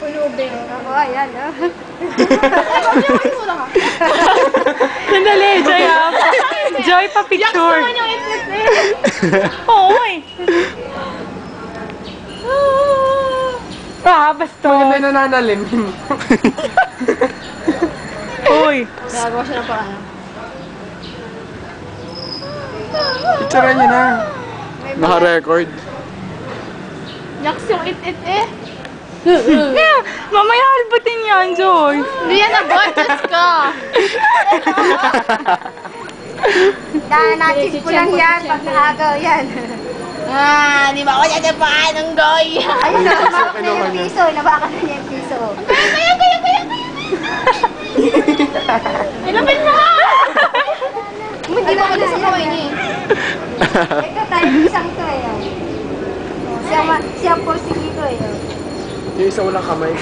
Pulubing. Oo, ayan, oh. Sandali, Joy, Joy, pa-picture. Yak naman yung itis eh. Oo, eh. Basta. Maganda yung nananalim. Uy. Gagawa siya ng paraan. Picturean niyo na. Naka-record. Yaks yung it eh. Mamaya halbutin yan, Joy. Hindi yan na-budget ka. Natin ko lang yan pag naagaw yan. Di ba ako nagapaan ng goy? Ayun, nabaka na yung piso. Nabaka na niya yung piso. Kaya. Ay, lapit mo ka! Hindi mo kasi sa kamay niya eh. Ito tayo isang to eh. Siya porsing dito eh. Yung isa walang kamay.